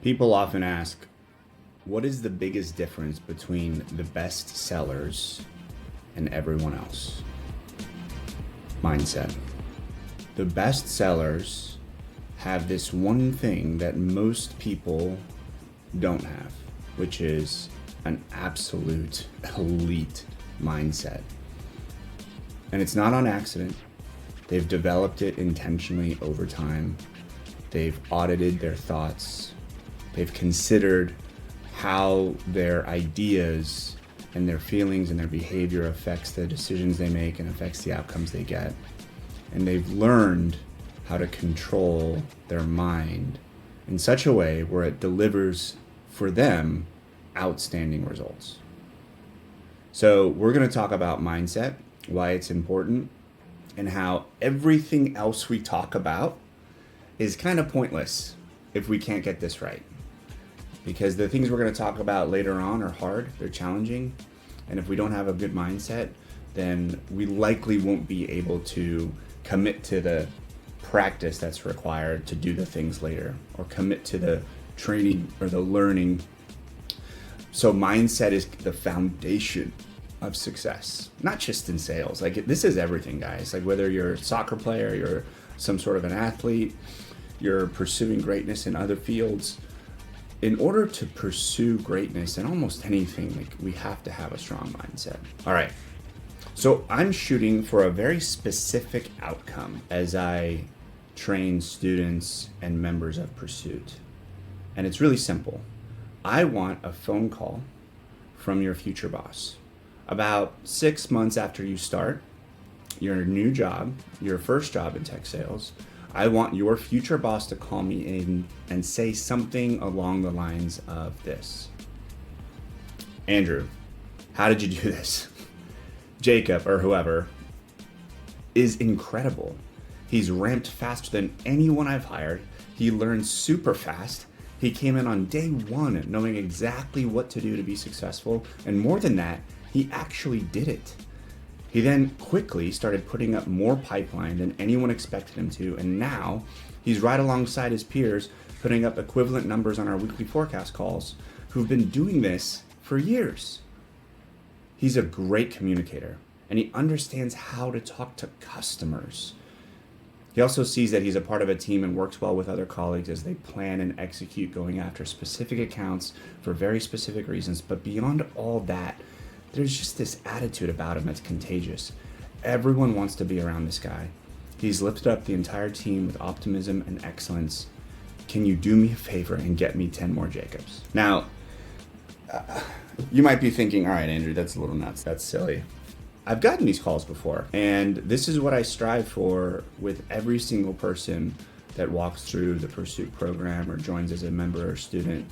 People often ask, what is the biggest difference between the best sellers and everyone else? Mindset. The best sellers have this one thing that most people don't have, which is an absolute elite mindset. And it's not on accident. They've developed it intentionally over time. They've audited their thoughts. They've considered how their ideas and their feelings and their behavior affects the decisions they make and affects the outcomes they get. And they've learned how to control their mind in such a way where it delivers for them outstanding results. So we're going to talk about mindset, why it's important, and how everything else we talk about is kind of pointless if we can't get this right. Because the things we're going to talk about later on are hard, they're challenging, and if we don't have a good mindset, then we likely won't be able to commit to the practice that's required to do the things later, or commit to the training or the learning. So mindset is the foundation of success, not just in sales. Like, this is everything, guys. Like, whether you're a soccer player, you're some sort of an athlete, you're pursuing greatness in other fields. In order to pursue greatness in almost anything, like, we have to have a strong mindset. All right. So I'm shooting for a very specific outcome as I train students and members of Pursuit. And it's really simple. I want a phone call from your future boss. About 6 months after you start your new job, your first job in tech sales, I want your future boss to call me in and say something along the lines of this. Andrew, how did you do this? Jacob, or whoever, is incredible. He's ramped faster than anyone I've hired. He learns super fast. He came in on day one knowing exactly what to do to be successful. And more than that, he actually did it. He then quickly started putting up more pipeline than anyone expected him to, and now he's right alongside his peers putting up equivalent numbers on our weekly forecast calls who've been doing this for years. He's a great communicator, and he understands how to talk to customers. He also sees that he's a part of a team and works well with other colleagues as they plan and execute going after specific accounts for very specific reasons. But beyond all that, there's just this attitude about him that's contagious. Everyone wants to be around this guy. He's lifted up the entire team with optimism and excellence. Can you do me a favor and get me 10 more Jacobs? Now, you might be thinking, all right, Andrew, that's a little nuts. That's silly. I've gotten these calls before, and this is what I strive for with every single person that walks through the Pursuit program or joins as a member or student.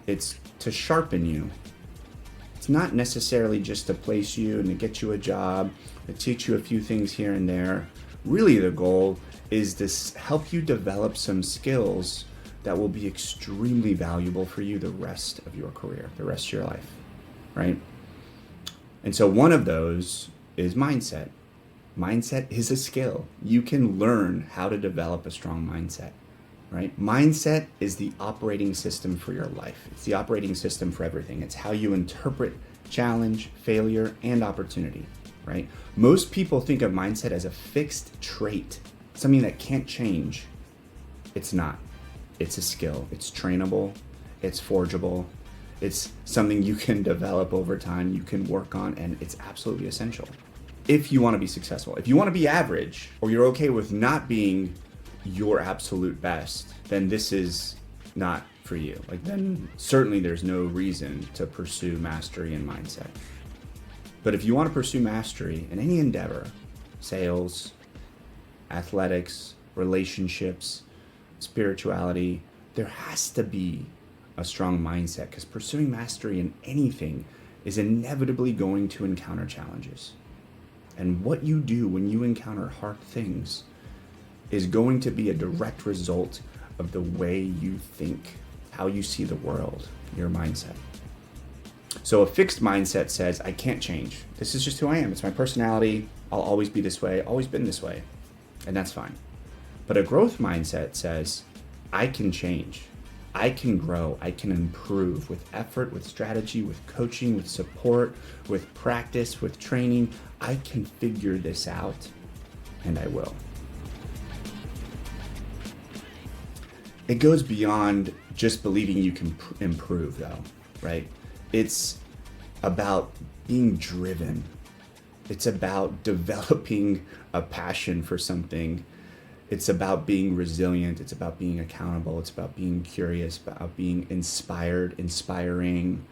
It's to sharpen you. It's not necessarily just to place you and to get you a job, to teach you a few things here and there. Really, the goal is to help you develop some skills that will be extremely valuable for you the rest of your career, the rest of your life, right? And so one of those is mindset. Mindset is a skill. You can learn how to develop a strong mindset, right? Mindset is the operating system for your life. It's the operating system for everything. It's how you interpret challenge, failure, and opportunity, right? Most people think of mindset as a fixed trait, something that can't change. It's not. It's a skill. It's trainable. It's forgeable. It's something you can develop over time, you can work on, and it's absolutely essential if you want to be successful. If you want to be average, or you're okay with not being your absolute best, then this is not for you. Like, then certainly there's no reason to pursue mastery and mindset. But if you want to pursue mastery in any endeavor, sales, athletics, relationships, spirituality, there has to be a strong mindset, because pursuing mastery in anything is inevitably going to encounter challenges. And what you do when you encounter hard things is going to be a direct result of the way you think, how you see the world, your mindset. So a fixed mindset says, I can't change. This is just who I am. It's my personality. I'll always be this way, always been this way. And that's fine. But a growth mindset says, I can change. I can grow, I can improve with effort, with strategy, with coaching, with support, with practice, with training. I can figure this out, and I will. It goes beyond just believing you can improve, though, right? It's about being driven. It's about developing a passion for something. It's about being resilient. It's about being accountable. It's about being curious, about being inspired, inspiring.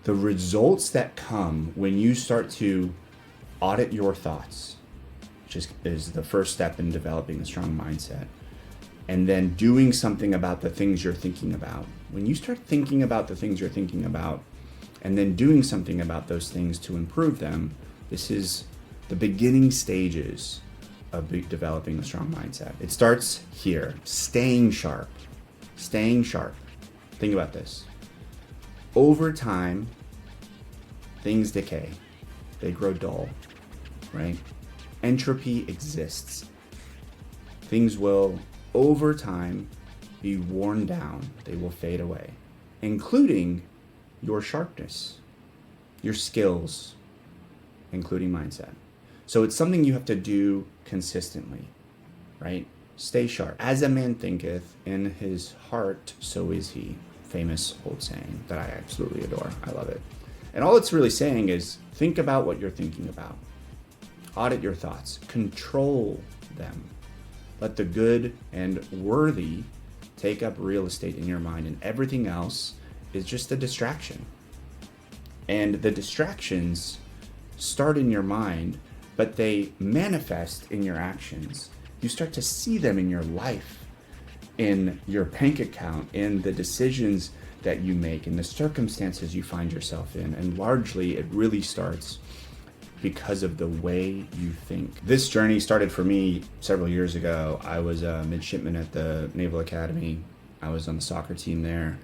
The results that come when you start to audit your thoughts, which is the first step in developing a strong mindset, and then doing something about the things you're thinking about. When you start thinking about the things you're thinking about, and then doing something about those things to improve them, this is the beginning stages of developing a strong mindset. It starts here, staying sharp. Staying sharp. Think about this. Over time, things decay. They grow dull, right? Entropy exists. Things will, over time, be worn down. They will fade away, including your sharpness, your skills, including mindset. So it's something you have to do consistently, right? Stay sharp. As a man thinketh in his heart, so is he. Famous old saying that I absolutely adore. I love it. And all it's really saying is think about what you're thinking about. Audit your thoughts. Control them. Let the good and worthy take up real estate in your mind, and everything else is just a distraction. And the distractions start in your mind, but they manifest in your actions. You start to see them in your life, in your bank account, in the decisions that you make, in the circumstances you find yourself in. And largely, it really starts because of the way you think. This journey started for me several years ago. I was a midshipman at the Naval Academy. I was on the soccer team there,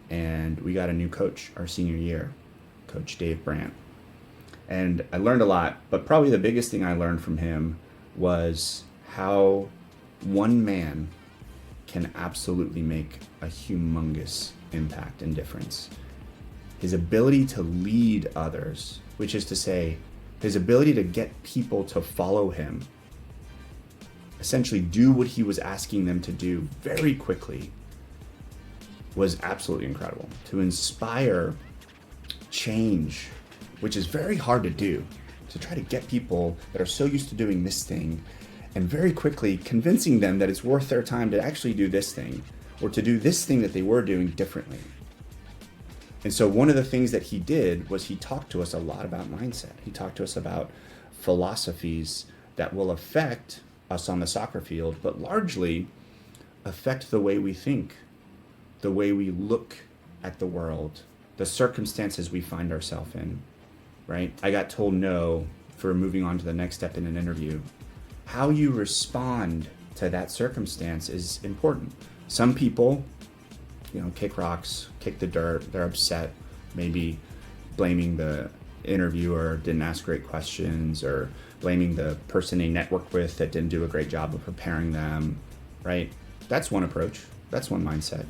and we got a new coach our senior year, Coach Dave Brandt. And I learned a lot, but probably the biggest thing I learned from him was how one man can absolutely make a humongous impact and difference. His ability to lead others, which is to say, his ability to get people to follow him, essentially do what he was asking them to do very quickly, was absolutely incredible. To inspire change, which is very hard to do, to try to get people that are so used to doing this thing and very quickly convincing them that it's worth their time to actually do this thing or to do this thing that they were doing differently. And so one of the things that he did was he talked to us a lot about mindset. He talked to us about philosophies that will affect us on the soccer field, but largely affect the way we think, the way we look at the world, the circumstances we find ourselves in, right? I got told no for moving on to the next step in an interview. How you respond to that circumstance is important. Some people, kick rocks, kick the dirt, they're upset, maybe blaming the interviewer didn't ask great questions, or blaming the person they networked with that didn't do a great job of preparing them, right? That's one approach. That's one mindset.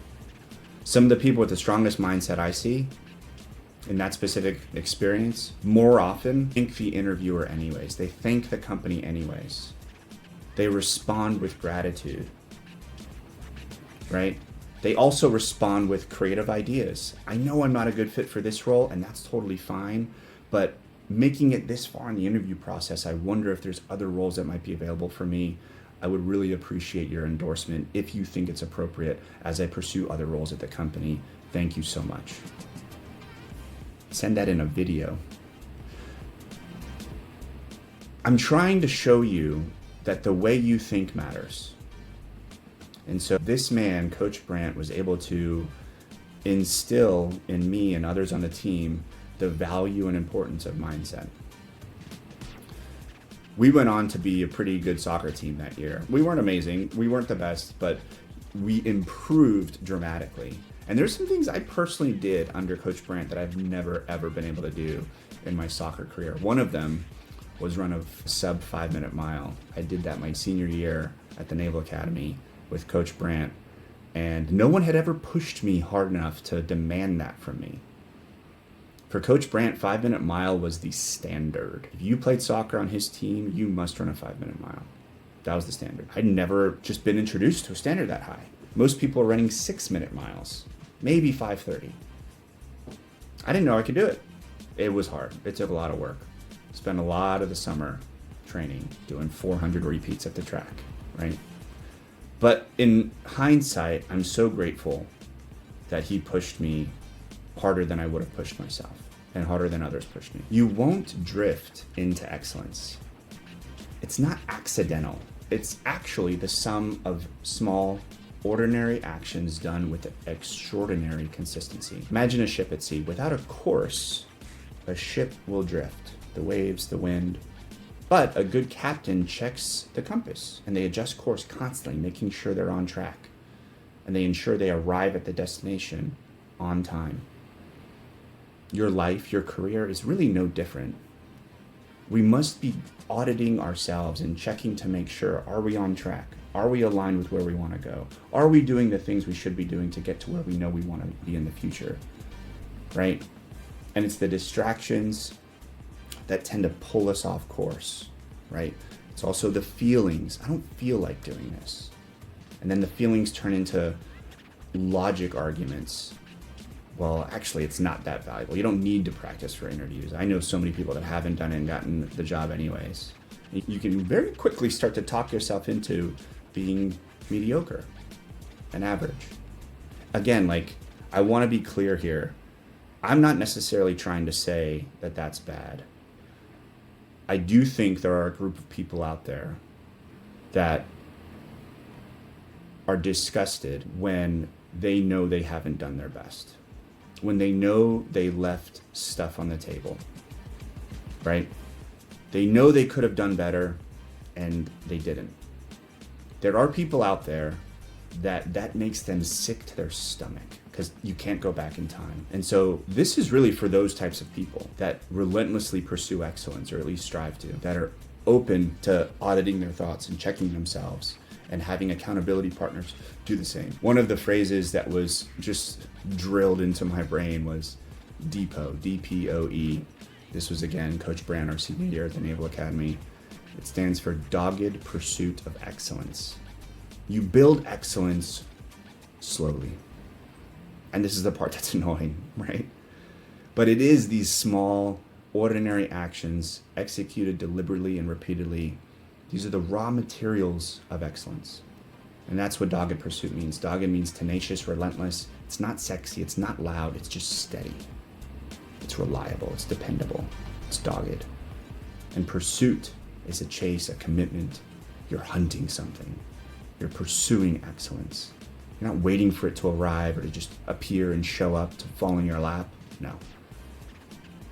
Some of the people with the strongest mindset I see in that specific experience more often thank the interviewer anyways. They thank the company anyways. They respond with gratitude, right? They also respond with creative ideas. I know I'm not a good fit for this role, and that's totally fine, but making it this far in the interview process, I wonder if there's other roles that might be available for me. I would really appreciate your endorsement if you think it's appropriate as I pursue other roles at the company. Thank you so much. Send that in a video. I'm trying to show you that the way you think matters. And so this man, Coach Brandt, was able to instill in me and others on the team the value and importance of mindset. We went on to be a pretty good soccer team that year. We weren't amazing, we weren't the best, but we improved dramatically. And there's some things I personally did under Coach Brandt that I've never, ever been able to do in my soccer career. One of them was run a sub 5-minute mile. I did that my senior year at the Naval Academy with Coach Brandt. And no one had ever pushed me hard enough to demand that from me. For Coach Brandt, 5-minute mile was the standard. If you played soccer on his team, you must run a 5-minute mile. That was the standard. I'd never just been introduced to a standard that high. Most people are running 6-minute miles, maybe 5:30. I didn't know I could do it. It was hard. It took a lot of work. Spent a lot of the summer training, doing 400 repeats at the track, right? But in hindsight, I'm so grateful that he pushed me harder than I would have pushed myself and harder than others pushed me. You won't drift into excellence. It's not accidental. It's actually the sum of small, ordinary actions done with extraordinary consistency. Imagine a ship at sea. Without a course, a ship will drift. The waves, the wind. But a good captain checks the compass and they adjust course constantly, making sure they're on track. And they ensure they arrive at the destination on time. Your life, your career is really no different. We must be auditing ourselves and checking to make sure, are we on track? Are we aligned with where we want to go? Are we doing the things we should be doing to get to where we know we want to be in the future, right? And it's the distractions that tend to pull us off course, right? It's also the feelings. I don't feel like doing this. And then the feelings turn into logic arguments. Well, actually, it's not that valuable. You don't need to practice for interviews. I know so many people that haven't done it and gotten the job anyways. You can very quickly start to talk yourself into being mediocre and average. Again, I want to be clear here. I'm not necessarily trying to say that that's bad. I do think there are a group of people out there that are disgusted when they know they haven't done their best. When they know they left stuff on the table, right? They know they could have done better and they didn't. There are people out there that makes them sick to their stomach because you can't go back in time. And so this is really for those types of people that relentlessly pursue excellence, or at least strive to, that are open to auditing their thoughts and checking themselves and having accountability partners do the same. One of the phrases that was just drilled into my brain was DPOE, DPOE. This was, again, Coach Brandt, our senior year at the Naval Academy. It stands for Dogged Pursuit of Excellence. You build excellence slowly. And this is the part that's annoying, right? But it is these small, ordinary actions executed deliberately and repeatedly. These are the raw materials of excellence. And that's what dogged pursuit means. Dogged means tenacious, relentless. It's not sexy, it's not loud, it's just steady. It's reliable, it's dependable, it's dogged. And pursuit is a chase, a commitment. You're hunting something. You're pursuing excellence. You're not waiting for it to arrive or to just appear and show up to fall in your lap. No.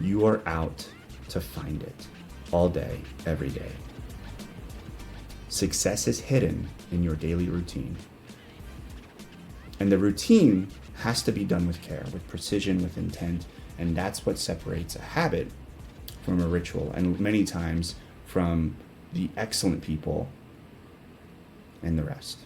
You are out to find it all day, every day. Success is hidden in your daily routine. And the routine has to be done with care, with precision, with intent, and that's what separates a habit from a ritual, and many times from the excellent people and the rest.